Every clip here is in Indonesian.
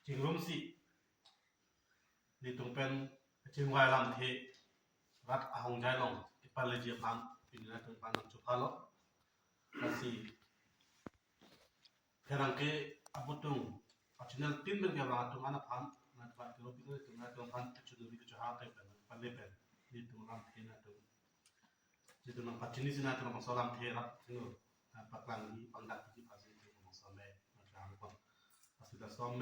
jingrum si ni tungpen jingwai lam the rat ahong jai long ipale je pan pinna tung pan chu phalo kasi herangke abutung original tin ben ga tung ana pan na ba kilo pilo tung na tung pan chu du chu ha te pen pale pen ni tung lam the na tung jitu nang pachini sina tung masalam the rat tung paklang di pangdak di pasi tung masame na jang kon asida some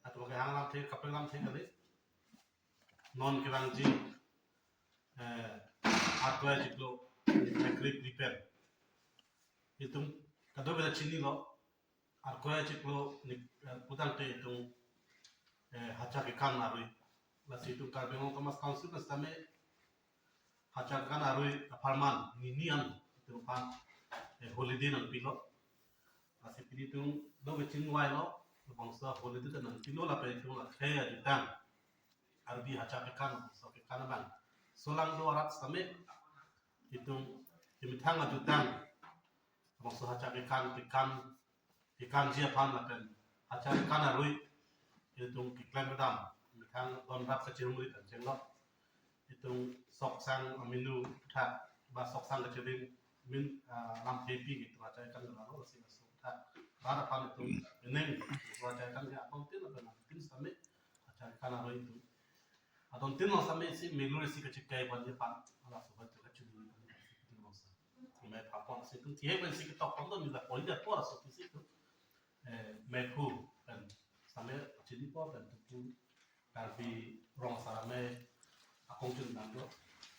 atau ke hang lam the kapel lam the kali non kirang ji hardware jiklo grip repair itu kado bela chini lo hardware jiklo putang te itu hacha ke kan arui lasi itu karbon thomas council na stame hacha kan arui aparman ninian itu pan holiday nang pilo lasi pini itu do be chingwai lo bangsa holiday nang pilo la pe itu la kaya ditang arbi hacha ke kan so ke kan bang solang do arat stame itu kimitang ajutang bangsa hacha ke kan jia pan la pen hacha ke kan arui itu kiklan bedam kimitang don rap kecil murid dan cenglo itu sok sang aminu tha ba sok sang kecilin min lam tepi gitu hacha kan lalu sih sok tha rada pan itu neng hacha kan ya kontin la pen tin stame hacha kan arui itu adon tin lo stame si meluri si kecil kai ban dia pan ala sobat tu kecil me papon se tu tie ben si ketok pon mi la poi da por so si tu me ku ben same chini po ben tu karbi rong sarame akong chun dan do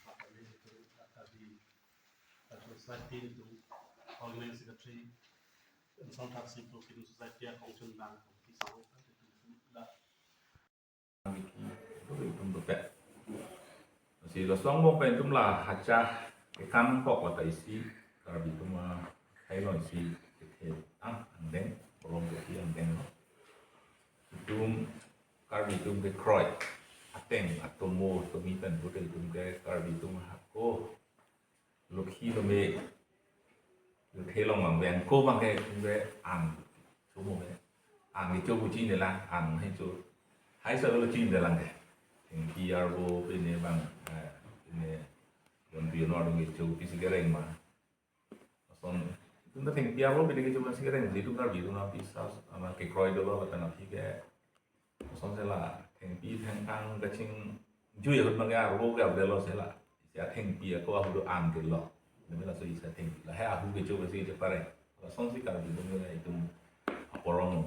akali tu karbi society tu organizing secretary and some taxi to kin society akong chun dan ki sawo ta tu da si lo song mo pen tum la hacha cái căn có ở tại si cả bị tum hay nói si cái anh đen còn cái anh đen nó tum cả bị tum cái croy ateng atomo to mi pen bute tum cái cả bị tum hakko lúc khi lo me lo thế long bằng ven cô bằng cái ăn số một cái ăn thì cho chi này là ăn hay cho hay sợ lo chi này là cái thành PRO bên này bằng bên này còn việc nó đừng chịu cái gì cái này mà xong chúng ta thành PRO bên này chúng ta cái này thì chúng ta bị chúng ta bị sao mà cái coi đó là cái nào thì cái xong sẽ là thành pi thành tăng cái chuyện chui hơn bằng cái RO cái đó sẽ là thành pi có học được ăn cái lo nên là sẽ thành là hay học cái chỗ cái gì để phải là xong sẽ cả bị chúng ta itu apa orang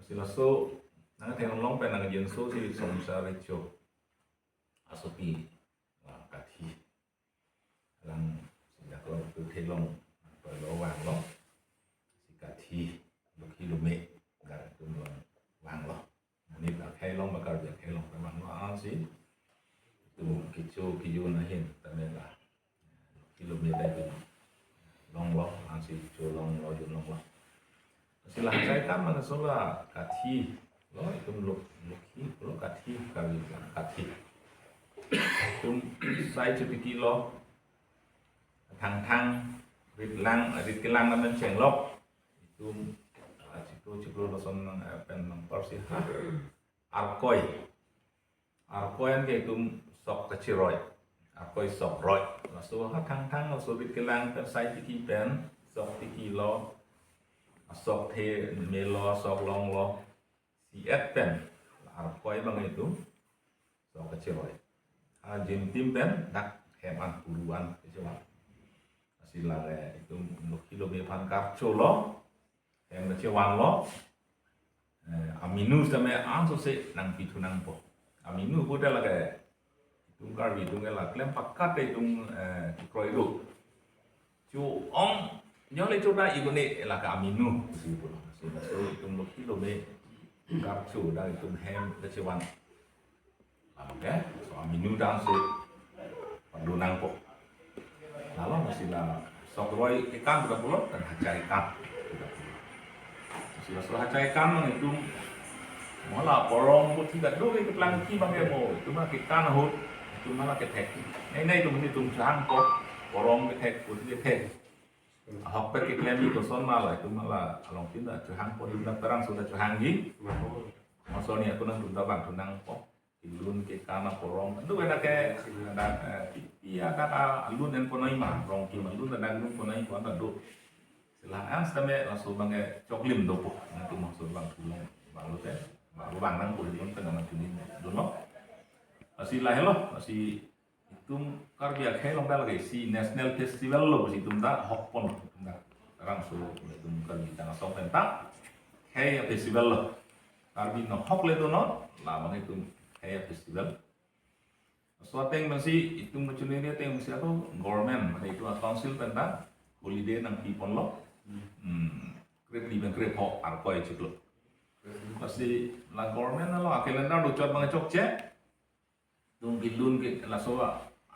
itu là số nah thành long pen yang số thì xong sẽ là chỗ asopi kathi lang sejak kalau tu telong kalau wang lo si kathi lo kilome gar tu wang lo ni là thay long bakal dia thay long wang lo si tu kicu na hin tapi là kilome đây tu long lo si chu long lo ju long lo silah saya kan mana sola kathi lo itu lo kathi kali kathi tum sai chu kilo thang rit cái lang nó chèn lốc tum chipro lo son pen porsi arkoi an ke tum sok kachiroi arkoi sok roi là số hát thang là số cái lang pen sai pen sok kilo sok the melo sok long lo si pen arkoi bang itu sok kachiroi jim tim pen dak heman puluhan coba sila itu kilo bepan karco lo yang kecewan lo aminu sama anso se nang pitu nang po aminu boda lah kayak itu karbi itu lah klem pakat itu kroido cu ong nyole coba ibu ne lah ke aminu situ so itu kilo be karco dah itu hem kecewan oke so aminu dan se pandu nang po lalu masih lah sok roy ikan 30 dan haca ikan masih lah haca ikan itu malah porong pun tidak dulu itu pelangki bang emo itu malah ikan hut itu malah ketek ini itu mesti tumsang kok porong ketek pun ketek apa kita lagi koson malah itu malah along tidak cuhang pun sudah terang sudah cuhang gini Maksudnya aku nang tunta bang tunang po ilun ke kana porong itu ada ke ada iya ada alun dan ponai mah rong ki alun dan alun ponai ko ada do silahan sampai langsung bang coklim do po nanti maksud bang tulung bang lu teh bang nang ko ilun tengah nanti ini dulu masih lah lo masih itu karya kayak long lagi si national festival lo masih itu ndak hokpon ndak sekarang so itu kan kita ngasong tentang kayak festival lo karbi no hok le do no lah bang itu kayak festival suatu yang masih itu mencuri dia yang masih apa government ada itu council tentang holiday nang pipon lo krep liban krep hok arkoi cik lo masih lah government lo akhirnya do cot bang cokce dung bilun ke la so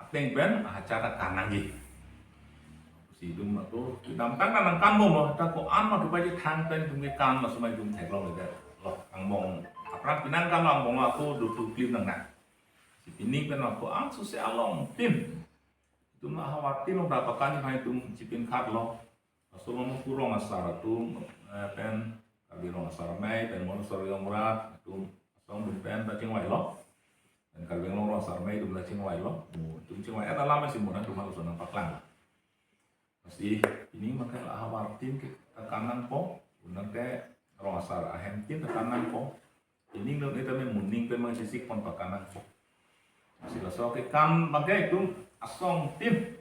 ateng ben acara kanan ji si dum aku dam kan nang kampung mo ta ko an ma ba ji thang pen dum ke kan ma samai dum thek lo le lo ang mong aprak pinang kan ang mong aku du tu klip nang na si pining pen aku ang su se along tim dum ma hawati no berapa kali hai dum cipin khat lo so mo kurang asara tu pen abi rong asara mai pen mo so yo murat dum song dum pen ta ching wai lo dan kalau yang orang sarmai itu belajar cingwai loh, cingwai ada lama sih mana cuma lu sonang paklang. Pasti ini makanya ahawartin ke kanan po, undang ke orang asar ahentin ke kanan po. Ini lo kita memuning ke mengisik pon pakanan po. Masih langsung ke kan bagai itu asong tim.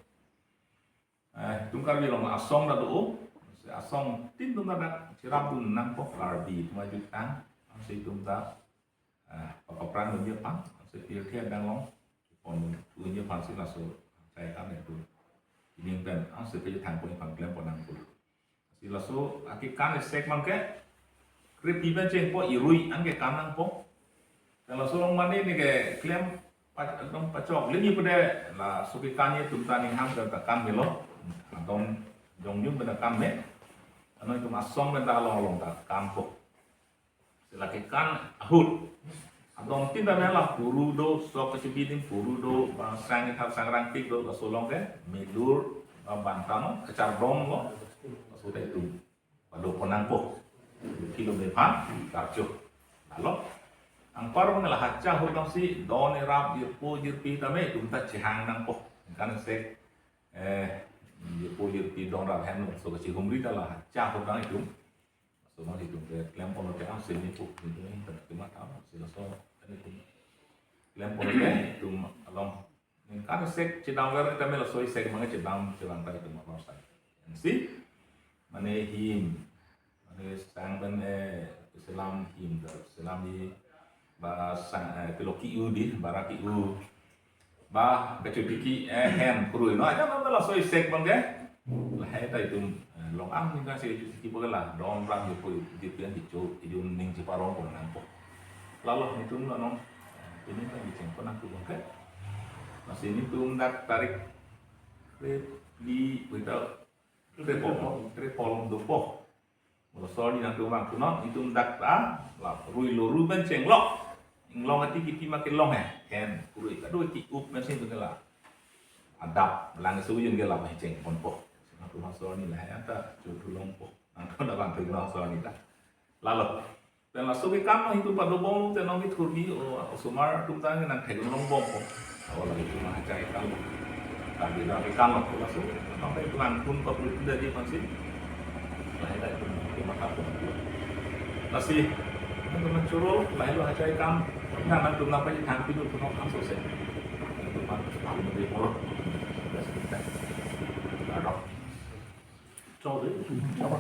Itu kalau bilang asong dah tu, asong tim tu ada cirap tu nang po karbi cuma jutaan, masih itu tak. Perang dunia pang, seperti yang dah long, pon dunia pang sih langsung saya kan itu. Ini kan, seperti tang pun pang klaim pon angkul. Sih langsung, aki kan esek mangke, krip iban ceng po irui angke kanang po. Kalau langsung mana ni ke klaim pacok, lagi pada lah suki kannya tumta ni ham dan takkan melo, atau jongjung pada kambe, karena itu masong benda long tak kampuk. Silakan ahud. Adong tin da mela puru do so kecibidin puru do sang thap sang rangtik do solong ke melur bantang kecar dom lo sudah itu pada ponang po kilo depan karjo lalu angpar mengalah haca hudang si don rap dir po dir pi tame itu ta cihang nang po kan se dir po dir pi don rap hen so kecil humri dalah haca hudang itu semua itu lempon ke sini po itu cuma tahu sila so itu lempon ke itu along kan sek cidang wer kita melo soi sek mange cidang tadi itu mau sai si mane him mane sang ben Islam him Islam di ba sang piloki u di baraki u ba kecupiki hen kurui no aja melo soi sek mange lah eta itu long am ni kan sih tipe lah dom ram itu di pian di cu di ning ciparong pun nampo lalu itu nong ini kan dicengkon aku bangke masih ini tuh ndak tarik di without trepol dopo kalau soal yang tuh bang kuno itu ndak lah rui loru ben cenglok inglong ati kiti makin long kan kurui kado ti up mesin tu lah adap lang suyun ge lah cengkon po rumah soal ni lah ya tak jodoh lompo angkau dah bantu rumah soal ni lah lalu dan langsung ke kamar itu pada bom dan orang itu kurbi aku sumar tu tanya nak tegur lombong po awal lagi cuma cari kamu tapi dah ke kamar tu langsung sampai itu pun kau perlu tidak di masih lah itu terima kasih masih teman curul lah itu cari kamu nah nanti tu nampak je tangki tu pun kamu selesai itu pantas kamu lebih murah ada 找人，找吧。